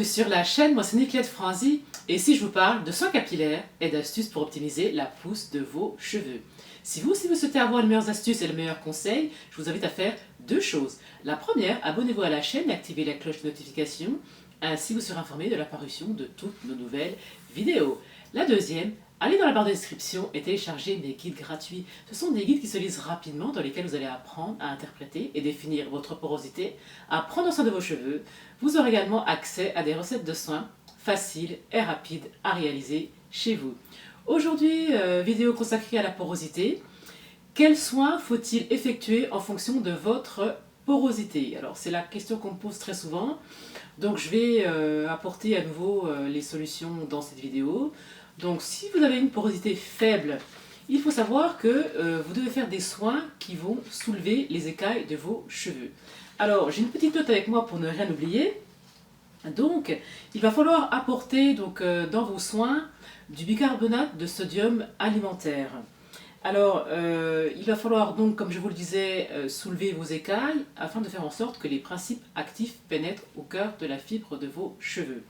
bienvenue sur la chaîne, moi c'est Nicolette Franzi et ici je vous parle de soins capillaires et d'astuces pour optimiser la pousse de vos cheveux. Si vous souhaitez avoir les meilleures astuces et les meilleurs conseils, je vous invite à faire deux choses. La première, abonnez-vous à la chaîne et activez la cloche de notification, ainsi vous serez informé de l'apparition de toutes nos nouvelles vidéos. La deuxième, allez dans la barre de description et téléchargez mes guides gratuits. Ce sont des guides qui se lisent rapidement, dans lesquels vous allez apprendre à interpréter et définir votre porosité, à prendre soin de vos cheveux. Vous aurez également accès à des recettes de soins faciles et rapides à réaliser chez vous. Aujourd'hui, vidéo consacrée à la porosité. Quels soins faut-il effectuer en fonction de votre porosité? Alors c'est la question qu'on me pose très souvent, donc je vais apporter à nouveau les solutions dans cette vidéo. Donc si vous avez une porosité faible, il faut savoir que vous devez faire des soins qui vont soulever les écailles de vos cheveux. Alors j'ai une petite note avec moi pour ne rien oublier. Donc il va falloir apporter dans vos soins du bicarbonate de sodium alimentaire. Alors, il va falloir donc, comme je vous le disais, soulever vos écailles afin de faire en sorte que les principes actifs pénètrent au cœur de la fibre de vos cheveux.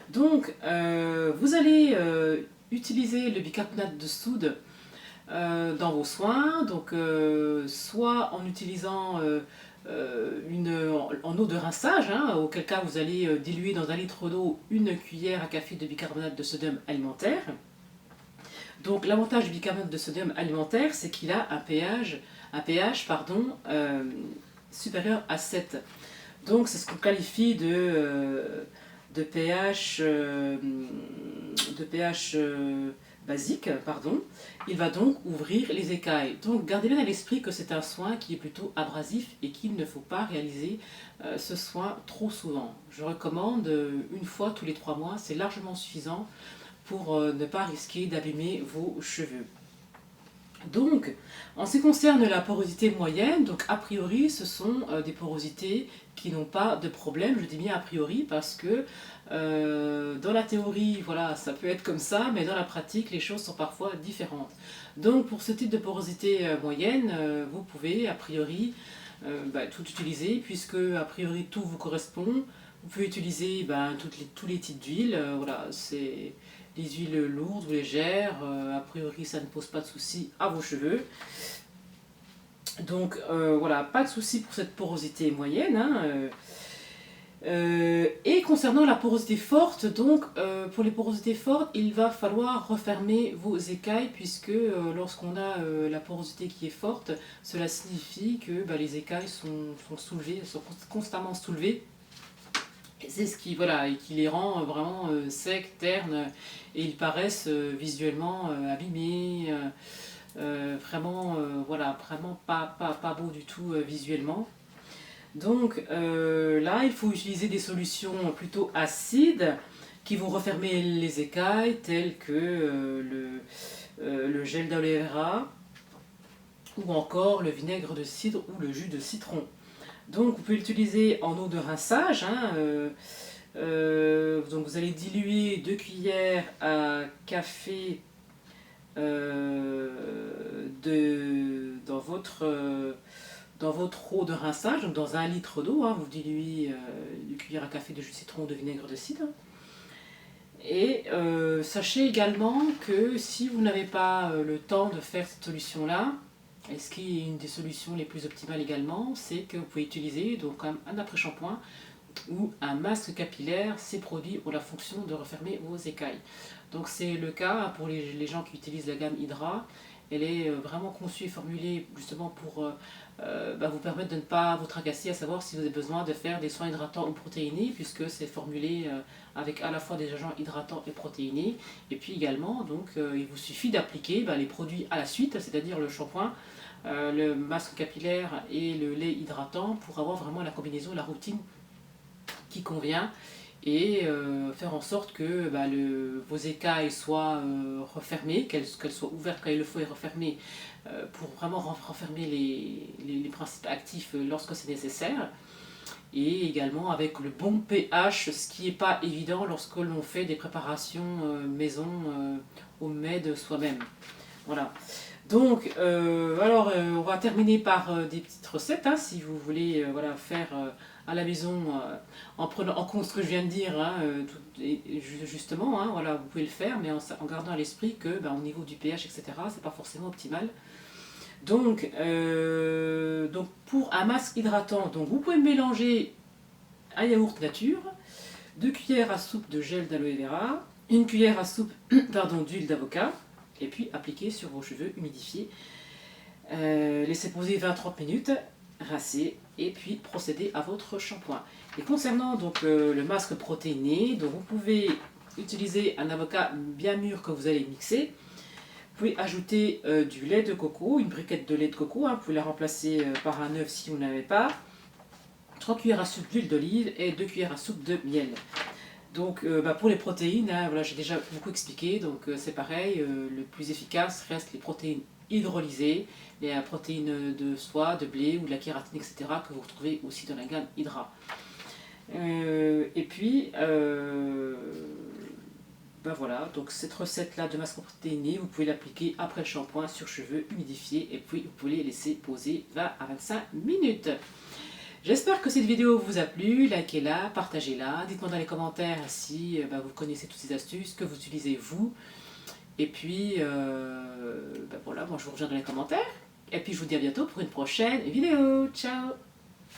Donc, vous allez utiliser le bicarbonate de soude dans vos soins, donc soit en utilisant en eau de rinçage, auquel cas vous allez diluer dans 1 litre d'eau 1 cuillère à café de bicarbonate de sodium alimentaire. Donc l'avantage du bicarbonate de sodium alimentaire, c'est qu'il a un pH supérieur à 7. Donc c'est ce qu'on qualifie de pH, basique. Il va donc ouvrir les écailles. Donc gardez bien à l'esprit que c'est un soin qui est plutôt abrasif et qu'il ne faut pas réaliser ce soin trop souvent. Je recommande 1 fois tous les 3 mois, c'est largement suffisant pour ne pas risquer d'abîmer vos cheveux. Donc, en ce qui concerne la porosité moyenne, donc a priori, ce sont des porosités qui n'ont pas de problème. Je dis bien a priori parce que dans la théorie, voilà, ça peut être comme ça, mais dans la pratique, les choses sont parfois différentes. Donc, pour ce type de porosité moyenne, vous pouvez a priori tout utiliser, puisque a priori tout vous correspond. Vous pouvez utiliser tous les types d'huiles, voilà, c'est les huiles lourdes ou légères, a priori ça ne pose pas de souci à vos cheveux. Donc voilà, pas de souci pour cette porosité moyenne. Et concernant la porosité forte, donc pour les porosités fortes, il va falloir refermer vos écailles, puisque lorsqu'on a la porosité qui est forte, cela signifie que les écailles sont soulevées, sont constamment soulevées. C'est ce qui les rend vraiment secs, ternes, et ils paraissent visuellement abîmés, vraiment pas beau du tout visuellement. Donc là, il faut utiliser des solutions plutôt acides qui vont refermer les écailles, telles que le gel d'aloe vera ou encore le vinaigre de cidre ou le jus de citron. Donc vous pouvez l'utiliser en eau de rinçage. Donc vous allez diluer 2 cuillères à café dans votre eau de rinçage, donc dans 1 litre d'eau. Vous diluez 2 cuillères à café de jus de citron ou de vinaigre de cidre. Et sachez également que si vous n'avez pas le temps de faire cette solution-là, et ce qui est une des solutions les plus optimales également, c'est que vous pouvez utiliser donc un après-shampoing ou un masque capillaire. Ces produits ont la fonction de refermer vos écailles. Donc c'est le cas pour les gens qui utilisent la gamme Hydra. Elle est vraiment conçue et formulée justement pour vous permettre de ne pas vous tracasser à savoir si vous avez besoin de faire des soins hydratants ou protéinés, puisque c'est formulé avec à la fois des agents hydratants et protéinés. Et puis également, donc, il vous suffit d'appliquer les produits à la suite, c'est-à-dire le shampoing, le masque capillaire et le lait hydratant, pour avoir vraiment la combinaison, la routine qui convient, et faire en sorte que vos écailles soient refermées, qu'elles soient ouvertes quand il le faut et refermées, pour vraiment refermer les principes actifs lorsque c'est nécessaire, et également avec le bon pH, ce qui n'est pas évident lorsque l'on fait des préparations maison homemade soi-même. Voilà. Donc, on va terminer par des petites recettes, hein, si vous voulez voilà, faire à la maison en prenant en compte ce que je viens de dire, hein, justement, hein, voilà, vous pouvez le faire, mais en gardant à l'esprit que au niveau du pH, etc., c'est pas forcément optimal. Donc pour un masque hydratant, donc vous pouvez mélanger un yaourt nature, 2 cuillères à soupe de gel d'aloe vera, 1 cuillère à soupe d'huile d'avocat, et puis appliquer sur vos cheveux humidifiés. Laissez poser 20-30 minutes, rincer, et puis procéder à votre shampoing. Et concernant donc le masque protéiné, donc vous pouvez utiliser un avocat bien mûr que vous allez mixer. Vous pouvez ajouter du lait de coco, une briquette de lait de coco, hein, vous pouvez la remplacer par un œuf si vous n'avez pas. 3 cuillères à soupe d'huile d'olive et 2 cuillères à soupe de miel. Donc pour les protéines, hein, voilà, j'ai déjà beaucoup expliqué, donc c'est pareil, le plus efficace reste les protéines hydrolysées, les protéines de soie, de blé ou de la kératine, etc., que vous retrouvez aussi dans la gamme Hydra. Et puis, voilà, donc cette recette-là de masque protéiné, vous pouvez l'appliquer après le shampoing sur cheveux humidifiés et puis vous pouvez les laisser poser 20 à 25 minutes. J'espère que cette vidéo vous a plu, likez-la, partagez-la, dites-moi dans les commentaires si vous connaissez toutes ces astuces, que vous utilisez vous. Et puis, voilà, moi je vous rejoins dans les commentaires. Et puis je vous dis à bientôt pour une prochaine vidéo. Ciao!